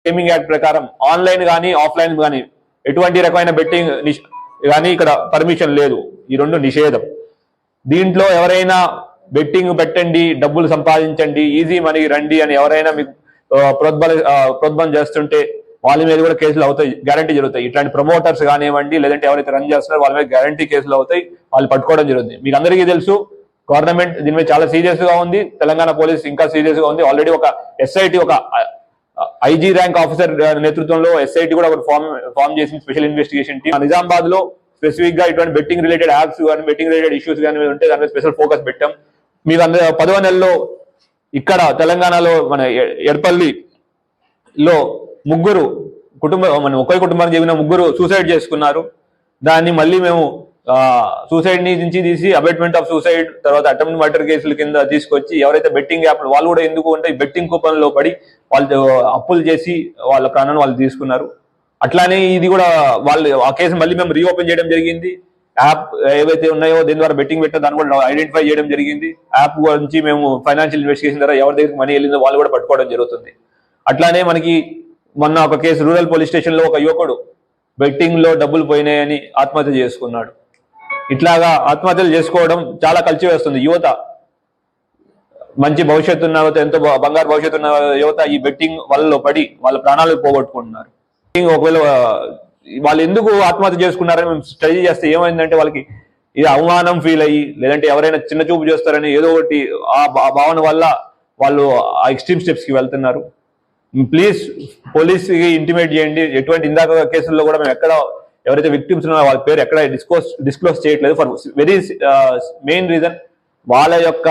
Gaming act ప్రకారం online కానీ offline కానీ ఎటువంటి రకమైన బెట్టింగ్ కానీ ఇక్కడ పర్మిషన్ లేదు. ఈ రెండు నిషేధం. దీంట్లో ఎవరైనా బెట్టింగ్ పెట్టండి, డబ్బులు సంపాదించండి, ఈజీ మనీ రండి అని ఎవరైనా మీకు ప్రోద్బలం చేస్తుంటే వాళ్ళ మీద కూడా కేసులు అవుతాయి, గ్యారంటీ జరుగుతాయి. ఇట్లాంటి ప్రమోటర్స్ కానివ్వండి, లేదంటే ఎవరైతే రన్ చేస్తున్నారో వాళ్ళ మీద గ్యారంటీ కేసులు అవుతాయి, వాళ్ళు పట్టుకోవడం జరుగుతుంది. మీకు అందరికీ తెలుసు, గవర్నమెంట్ దీని మీద చాలా సీరియస్ గా ఉంది. తెలంగాణ పోలీస్ ఇంకా సీరియస్ గా ఉంది. ఆల్రెడీ ఒక ఎస్ఐటి, ఒక ఐజీ ర్యాంక్ ఆఫీసర్ నేతృత్వంలో ఎస్ఐటి కూడా ఒక ఫామ్ చేసింది, స్పెషల్ ఇన్వెస్టిగేషన్ టీమ్. నిజామాబాద్ లో స్పెసిఫిక్ గా ఇటువంటి బెట్టింగ్ రిలేటెడ్ యాప్స్ కానీ బెట్టింగ్ రిలేటెడ్ ఇష్యూస్ కానీ ఉంటే దాని మీద స్పెషల్ ఫోకస్ పెట్టాం. మీకు 10వ నెలలో ఇక్కడ తెలంగాణలో మన ఎర్పల్లిలో ముగ్గురు ఒకే కుటుంబానికి చెందిన ముగ్గురు సూసైడ్ చేసుకున్నారు. దాన్ని మళ్ళీ మేము సూసైడ్ నుంచి తీసి అబేట్మెంట్ ఆఫ్ సూసైడ్, తర్వాత అటెంప్ట్ మర్డర్ కేసుల కింద తీసుకొచ్చి ఎవరైతే బెట్టింగ్ యాప్ వాళ్ళు కూడా ఎందుకు అంటే బెట్టింగ్ కూపన్ లో పడి వాళ్ళు అప్పులు చేసి వాళ్ళ ప్రాణాన్ని వాళ్ళు తీసుకున్నారు. అట్లానే ఇది కూడా వాళ్ళు ఆ కేసు మళ్ళీ మేము రీఓపెన్ చేయడం జరిగింది. యాప్ ఏవైతే ఉన్నాయో దీని ద్వారా బెట్టింగ్ పెట్టో దాన్ని కూడా ఐడెంటిఫై చేయడం జరిగింది. యాప్ గురించి మేము ఫైనాన్షియల్ ఇన్వెస్టిగేషన్ ద్వారా ఎవరి దగ్గరికి మనీ వెళ్ళిందో వాళ్ళు కూడా పట్టుకోవడం జరుగుతుంది. అట్లానే మనకి మొన్న ఒక కేసు రూరల్ పోలీస్ స్టేషన్ లో ఒక యువకుడు బెట్టింగ్ లో డబ్బులు పోయినాయని ఆత్మహత్య చేసుకున్నాడు. ఇట్లాగా ఆత్మహత్యలు చేసుకోవడం చాలా కలిసివేస్తుంది. యువత మంచి భవిష్యత్తు ఉన్న యువత, ఎంతో బంగారు భవిష్యత్తు ఉన్న యువత ఈ బెట్టింగ్ వలలో పడి వాళ్ళ ప్రాణాలు పోగొట్టుకుంటున్నారు. ఒకవేళ వాళ్ళు ఎందుకు ఆత్మహత్య చేసుకున్నారని మేము స్టడీ చేస్తే ఏమైందంటే వాళ్ళకి ఇది అవమానం ఫీల్ అయ్యి, లేదంటే ఎవరైనా చిన్న చూపు చేస్తారని ఏదో ఒకటి ఆ భావన వల్ల వాళ్ళు ఆ ఎక్స్ట్రీమ్ స్టెప్స్ కి వెళ్తున్నారు. ప్లీజ్ పోలీస్కి ఇంటిమేట్ చేయండి. ఎటువంటి ఇందాక కేసుల్లో కూడా మేము ఎక్కడ ఎవరైతే విక్టిమ్స్ ఉన్నారో వాళ్ళ పేరు ఎక్కడ డిస్క్లోజ్ చేయట్లేదు. ఫర్ వెరీ మెయిన్ రీజన్ వాళ్ళ యొక్క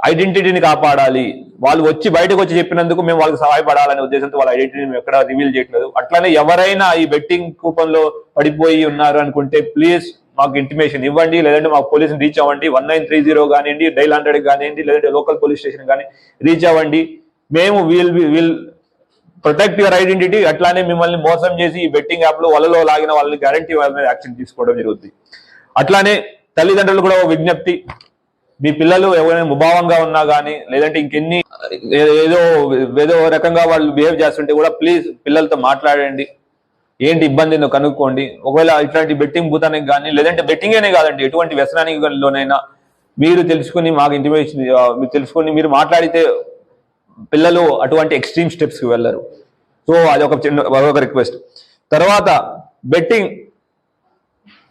ఐడెంటిటీని కాపాడాలి. వాళ్ళు బయటకు వచ్చి చెప్పినందుకు మేము వాళ్ళకి సహాయపడాలనే ఉద్దేశంతో వాళ్ళ ఐడెంటిటీని మేము ఎక్కడ రివీల్ చేయట్లేదు. అట్లానే ఎవరైనా ఈ బెట్టింగ్ కూపన్ లో పడిపోయి ఉన్నారు అనుకుంటే ప్లీజ్ మాకు ఇంటిమేషన్ ఇవ్వండి, లేదంటే మాకు పోలీసుని రీచ్ అవ్వండి. 1930 కానివ్వండి, డైల్ 100 కానివ్వండి, లేదంటే లోకల్ పోలీస్ స్టేషన్ కానీ రీచ్ అవ్వండి. మేము విల్ ప్రొటెక్ట్ యువర్ ఐడెంటిటీ. అట్లానే మిమ్మల్ని మోసం చేసి ఈ బెట్టింగ్ యాప్ లో వలలో లాగిన వాళ్ళని గ్యారంటీ వాళ్ళ మీద యాక్షన్ తీసుకోవడం జరుగుతుంది. అట్లానే తల్లిదండ్రులు కూడా విజ్ఞప్తి, మీ పిల్లలు ఎవరైనా ముభావంగా ఉన్నా కానీ, లేదంటే ఇంకెన్ని ఏదో రకంగా వాళ్ళు బిహేవ్ చేస్తుంటే కూడా ప్లీజ్ పిల్లలతో మాట్లాడండి. ఏంటి ఇబ్బంది కనుక్కోండి. ఒకవేళ ఇట్లాంటి బెట్టింగ్ భూతానికి కానీ, లేదంటే బెట్టింగ్ అనే కాదండి, ఎటువంటి వ్యసనానిలోనైనా మీరు తెలుసుకుని మాకు ఇంటిమేషన్ మీరు తెలుసుకుని మీరు మాట్లాడితే పిల్లలు అటువంటి ఎక్స్ట్రీమ్ స్టెప్స్ కి వెళ్ళరు. సో అది ఒక రిక్వెస్ట్. తర్వాత బెట్టింగ్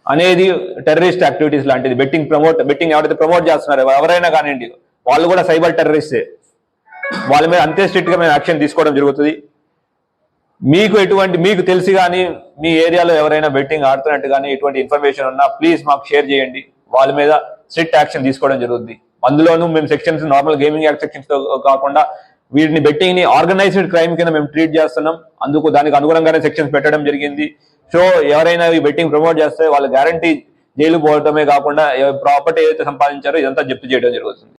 అనేది టెర్రరిస్ట్ యాక్టివిటీస్ లాంటిది. బెట్టింగ్ ఎవరైతే ప్రమోట్ చేస్తున్నారో ఎవరైనా కానివ్వండి, వాళ్ళు కూడా సైబర్ టెర్రరిస్టే. వాళ్ళ మీద అంతే స్ట్రిక్ట్ గా మేము యాక్షన్ తీసుకోవడం జరుగుతుంది. మీకు తెలిసి కానీ మీ ఏరియాలో ఎవరైనా బెట్టింగ్ ఆడుతున్నట్టు కానీ ఎటువంటి ఇన్ఫర్మేషన్ ఉన్నా ప్లీజ్ మాకు షేర్ చేయండి. వాళ్ళ మీద స్ట్రిక్ట్ యాక్షన్ తీసుకోవడం జరుగుతుంది. అందులోనూ మేము sections normal gaming act sections తో కాకుండా వీటిని బెట్టింగ్ ని ఆర్గనైజ్డ్ క్రైమ్ కింద మేము ట్రీట్ చేస్తున్నాం. దానికి అనుగుణంగానే సెక్షన్స్ పెట్టడం జరిగింది. సో ఎవరైనా ఈ బెట్టింగ్ ప్రమోట్ చేస్తే వాళ్ళ గ్యారంటీ జైలు పోవడమే కాకుండా ప్రాపర్టీ ఏదైతే సంపాదించారో ఇదంతా జప్తు చేయడం జరుగుతుంది.